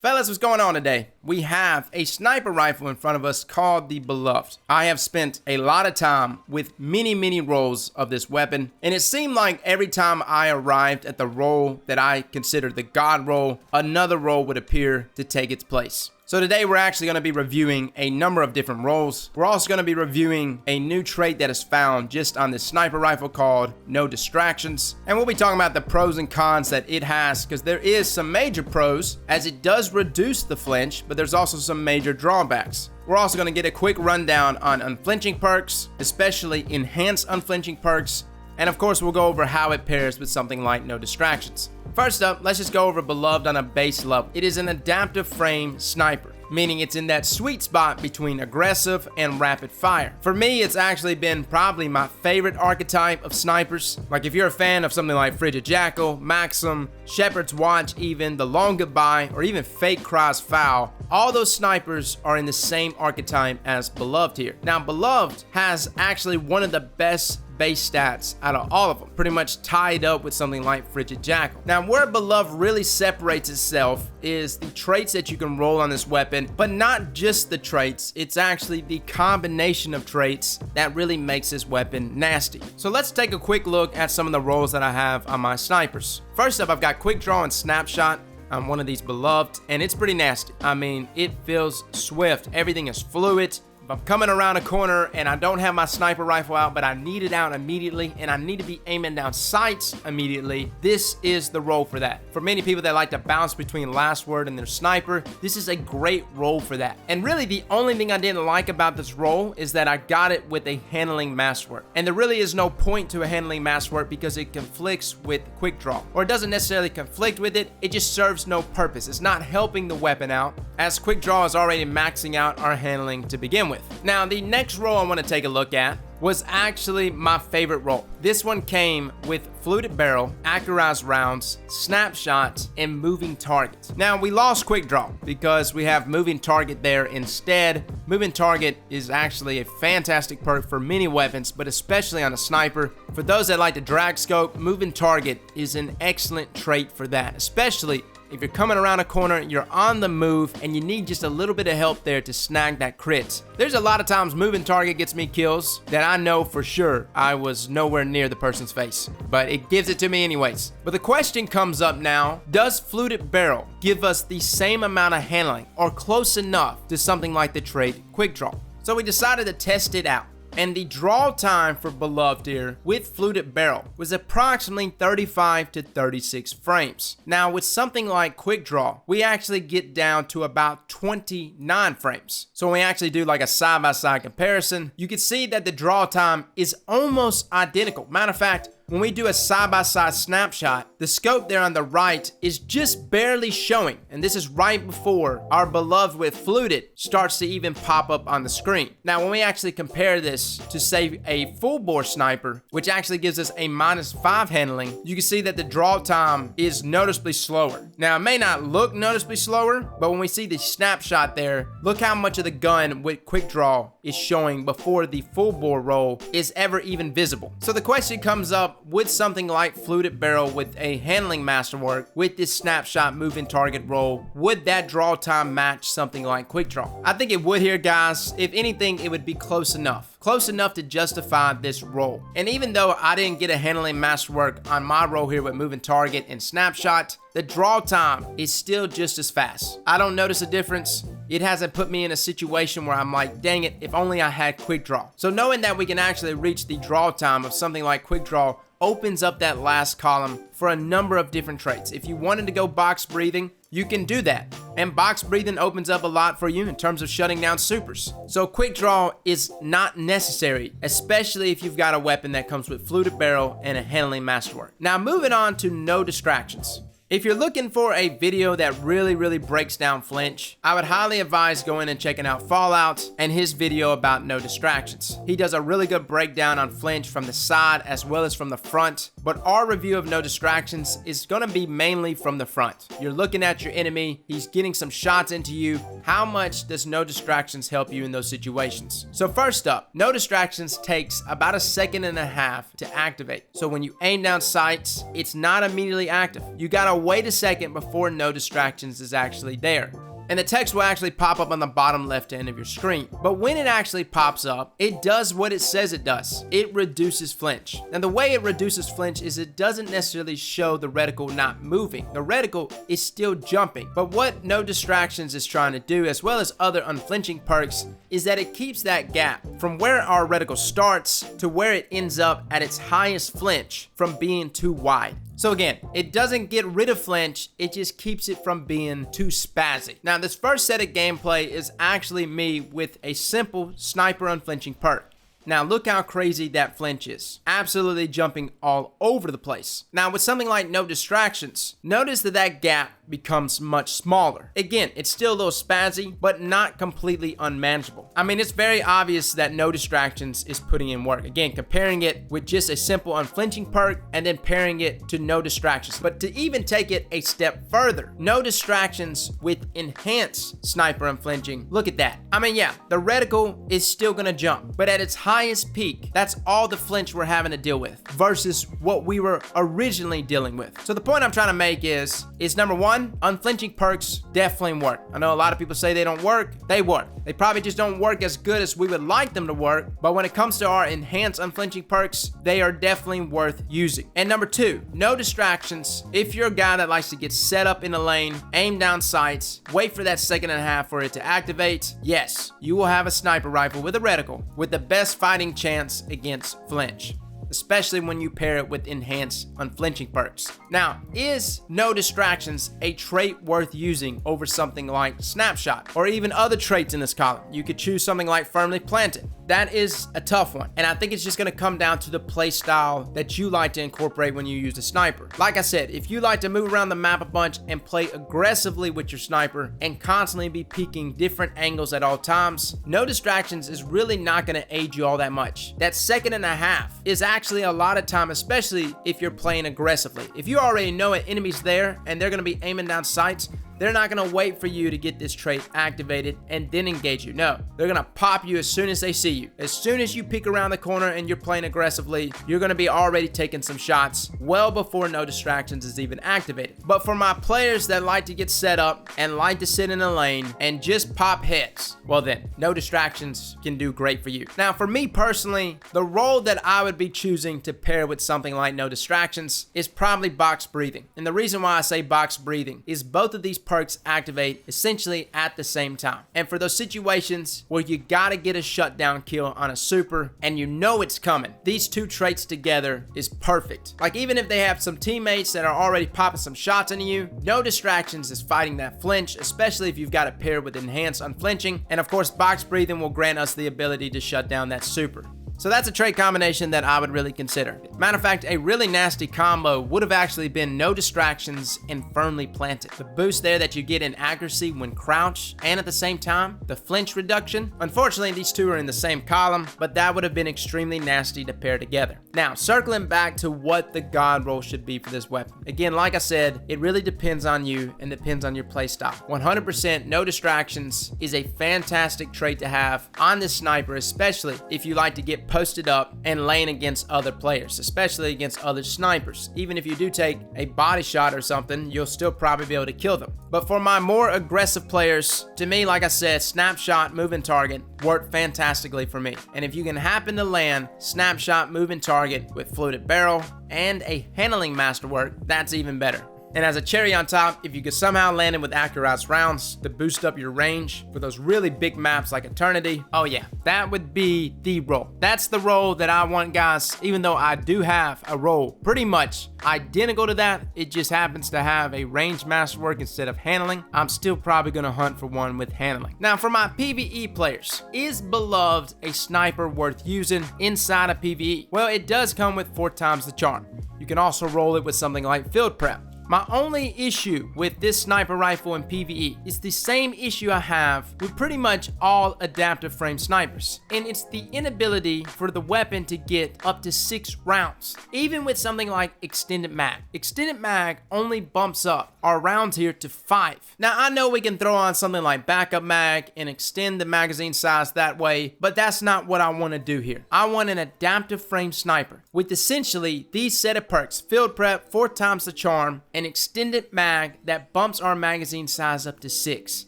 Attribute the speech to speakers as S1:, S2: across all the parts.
S1: Fellas, what's going on today? We have a sniper rifle in front of us called the Beloved. I have spent a lot of time with many rolls of this weapon, and it seemed like every time I arrived at the role that I considered the God role, another role would appear to take its place. So today we're actually going to be reviewing a number of different roles. We're also going to be reviewing a new trait that is found just on this sniper rifle called No Distractions. And we'll be talking about the pros and cons that it has, because there is some major pros as it does reduce the flinch, but there's also some major drawbacks. We're also going to get a quick rundown on unflinching perks, especially enhanced unflinching perks. And of course, we'll go over how it pairs with something like No Distractions. First up, let's just go over Beloved on a base level. It is an adaptive frame sniper, meaning it's in that sweet spot between aggressive and rapid fire. For me, it's actually been probably my favorite archetype of snipers. Like if you're a fan of something like Frigid Jackal, Maxim, Shepherd's Watch even, The Long Goodbye, or even Fake Cries Foul, all those snipers are in the same archetype as Beloved here. Now, Beloved has actually one of the best base stats out of all of them, pretty much tied up with something like Frigid Jackal. Now, where Beloved really separates itself is the traits that you can roll on this weapon, but not just the traits, it's actually the combination of traits that really makes this weapon nasty. So let's take a quick look at some of the rolls that I have on my snipers. First up, I've got Quickdraw and Snapshot on one of these Beloved, and it's pretty nasty. I mean, it feels swift, everything is fluid. If I'm coming around a corner and I don't have my sniper rifle out, but I need it out immediately and I need to be aiming down sights immediately, this is the role for that. For many people that like to bounce between last word and their sniper, this is a great role for that. And really the only thing I didn't like about this role is that I got it with a handling masterwork. And there really is no point to a handling masterwork because it conflicts with Quickdraw. Or it doesn't necessarily conflict with it, it just serves no purpose. It's not helping the weapon out, as Quickdraw is already maxing out our handling to begin with. Now, the next role I want to take a look at was actually my favorite role. This one came with Fluted Barrel, Accurized Rounds, Snapshot, and Moving Target. Now, we lost Quickdraw because we have Moving Target there instead. Moving Target is actually a fantastic perk for many weapons, but especially on a sniper. For those that like to drag scope, Moving Target is an excellent trait for that, especially if you're coming around a corner, you're on the move, and you need just a little bit of help there to snag that crit. There's a lot of times Moving Target gets me kills that I know for sure I was nowhere near the person's face, but it gives it to me anyways. But the question comes up now, does Fluted Barrel give us the same amount of handling or close enough to something like the trait Quickdraw? So we decided to test it out. And the draw time for Beloved here with Fluted Barrel was approximately 35 to 36 frames. Now with something like Quickdraw, we actually get down to about 29 frames. So when we actually do like a side-by-side comparison, you can see that the draw time is almost identical. Matter of fact, when we do a side-by-side snapshot, the scope there on the right is just barely showing. And this is right before our Beloved with Fluted starts to even pop up on the screen. Now, when we actually compare this to, say, a full bore sniper, which actually gives us a -5 handling, you can see that the draw time is noticeably slower. Now, it may not look noticeably slower, but when we see the snapshot there, look how much of the gun with Quickdraw is showing before the full bore roll is ever even visible. So the question comes up, with something like Fluted Barrel with a handling masterwork, with this snapshot moving target roll, would that draw time match something like Quickdraw? I think it would here, guys. If anything, it would be close enough. Close enough to justify this roll. And even though I didn't get a handling masterwork on my roll here with moving target and snapshot, the draw time is still just as fast. I don't notice a difference. It hasn't put me in a situation where I'm like, dang it, if only I had Quickdraw. So knowing that we can actually reach the draw time of something like Quickdraw opens up that last column for a number of different traits. If you wanted to go box breathing, you can do that. And box breathing opens up a lot for you in terms of shutting down supers. So Quickdraw is not necessary, especially if you've got a weapon that comes with Fluted Barrel and a handling masterwork. Now moving on to No Distractions. If you're looking for a video that really breaks down flinch, I would highly advise going and checking out Fallout and his video about No Distractions. He does a really good breakdown on flinch from the side as well as from the front, but our review of No Distractions is going to be mainly from the front. You're looking at your enemy, he's getting some shots into you. How much does No Distractions help you in those situations? So first up, No Distractions takes about 1.5 seconds to activate. So when you aim down sights, it's not immediately active. You gotta wait a second before no distractions is actually there. And the text will actually pop up on the bottom left end of your screen. But when it actually pops up, it does what it says it does. It reduces flinch. Now the way it reduces flinch is it doesn't necessarily show the reticle not moving. The reticle is still jumping. But what no distractions is trying to do, as well as other unflinching perks, is that it keeps that gap from where our reticle starts to where it ends up at its highest flinch from being too wide. So again, it doesn't get rid of flinch, it just keeps it from being too spazzy. Now this first set of gameplay is actually me with a simple sniper unflinching perk. Now look how crazy that flinch is. Absolutely jumping all over the place. Now with something like no distractions, notice that that gap becomes much smaller. Again, it's still a little spazzy, but not completely unmanageable. I mean, it's very obvious that no distractions is putting in work. Again, comparing it with just a simple unflinching perk and then pairing it to no distractions. But to even take it a step further, no distractions with enhanced sniper unflinching. Look at that. I mean, yeah, the reticle is still gonna jump, but at its highest peak, that's all the flinch we're having to deal with versus what we were originally dealing with. So the point I'm trying to make is number one, unflinching perks definitely work. I know a lot of people say they don't work. They work. They probably just don't work as good as we would like them to work, but when it comes to our enhanced unflinching perks, they are definitely worth using. And number two, no distractions. If you're a guy that likes to get set up in a lane, aim down sights, wait for that second and a half for it to activate, yes, you will have a sniper rifle with a reticle with the best fighting chance against flinch, especially when you pair it with enhanced unflinching perks. Now, is no distractions a trait worth using over something like snapshot or even other traits in this column? You could choose something like firmly planted. That is a tough one, and I think it's just going to come down to the play style that you like to incorporate when you use a sniper. Like I said, if you like to move around the map a bunch and play aggressively with your sniper and constantly be peeking different angles at all times, no distractions is really not going to aid you all that much. That second and a half is actually a lot of time, especially if you're playing aggressively. If you already know an enemy's there and they're going to be aiming down sights, they're not going to wait for you to get this trait activated and then engage you. No, they're going to pop you as soon as they see you. As soon as you peek around the corner and you're playing aggressively, you're going to be already taking some shots well before no distractions is even activated. But for my players that like to get set up and like to sit in a lane and just pop heads, well then, no distractions can do great for you. Now for me personally, the role that I would be choosing to pair with something like no distractions is probably box breathing. And the reason why I say box breathing is both of these perks activate essentially at the same time. And for those situations where you gotta get a shutdown kill on a super and you know it's coming, these two traits together is perfect. Like even if they have some teammates that are already popping some shots into you, no distractions is fighting that flinch, especially if you've got it paired with enhanced unflinching. And of course, box breathing will grant us the ability to shut down that super. So that's a trait combination that I would really consider. Matter of fact, a really nasty combo would have actually been no distractions and firmly planted. The boost there that you get in accuracy when crouched, and at the same time, the flinch reduction. Unfortunately, these two are in the same column, but that would have been extremely nasty to pair together. Now, circling back to what the god roll should be for this weapon. Again, like I said, it really depends on you and depends on your playstyle. 100% no distractions is a fantastic trait to have on this sniper, especially if you like to get posted up and laying against other players, especially against other snipers. Even if you do take a body shot or something, you'll still probably be able to kill them. But for my more aggressive players, to me, like I said, snapshot, moving target worked fantastically for me. And if you can happen to land snapshot, moving target with fluted barrel and a handling masterwork, that's even better. And as a cherry on top, if you could somehow land it with accurate rounds to boost up your range for those really big maps like Eternity, oh yeah, that would be the role. That's the role that I want, guys, even though I do have a role pretty much identical to that. It just happens to have a range masterwork instead of handling. I'm still probably going to hunt for one with handling. Now for my PvE players, is Beloved a sniper worth using inside of PvE? Well, it does come with 4 times the charm. You can also roll it with something like Field Prep. My only issue with this sniper rifle in PvE is the same issue I have with pretty much all adaptive frame snipers, and it's the inability for the weapon to get up to 6 rounds, even with something like extended mag. Extended mag only bumps up our rounds here to 5. Now I know we can throw on something like backup mag and extend the magazine size that way, but that's not what I want to do here. I want an adaptive frame sniper with essentially these set of perks: Field Prep, 4 times the charm, an extended mag that bumps our magazine size up to 6.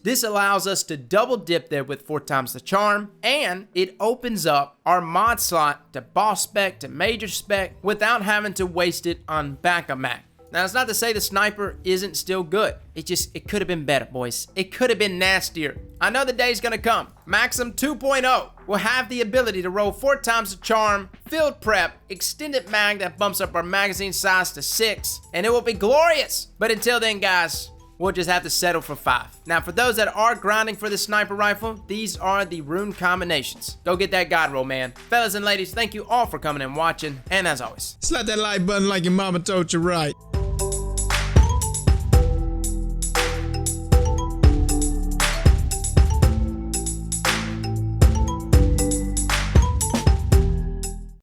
S1: This allows us to double dip there with 4 times the charm, and it opens up our mod slot to boss spec to major spec without having to waste it on backup mag. Now, it's not to say the sniper isn't still good. It could have been better, boys. It could have been nastier. I know the day's gonna come. Maxim 2.0 will have the ability to roll 4 times the charm, field prep, extended mag that bumps up our magazine size to 6, and it will be glorious. But until then, guys, we'll just have to settle for 5. Now, for those that are grinding for the sniper rifle, these are the rune combinations. Go get that god roll, man. Fellas and ladies, thank you all for coming and watching, and as always,
S2: slap that like button like your mama told you right.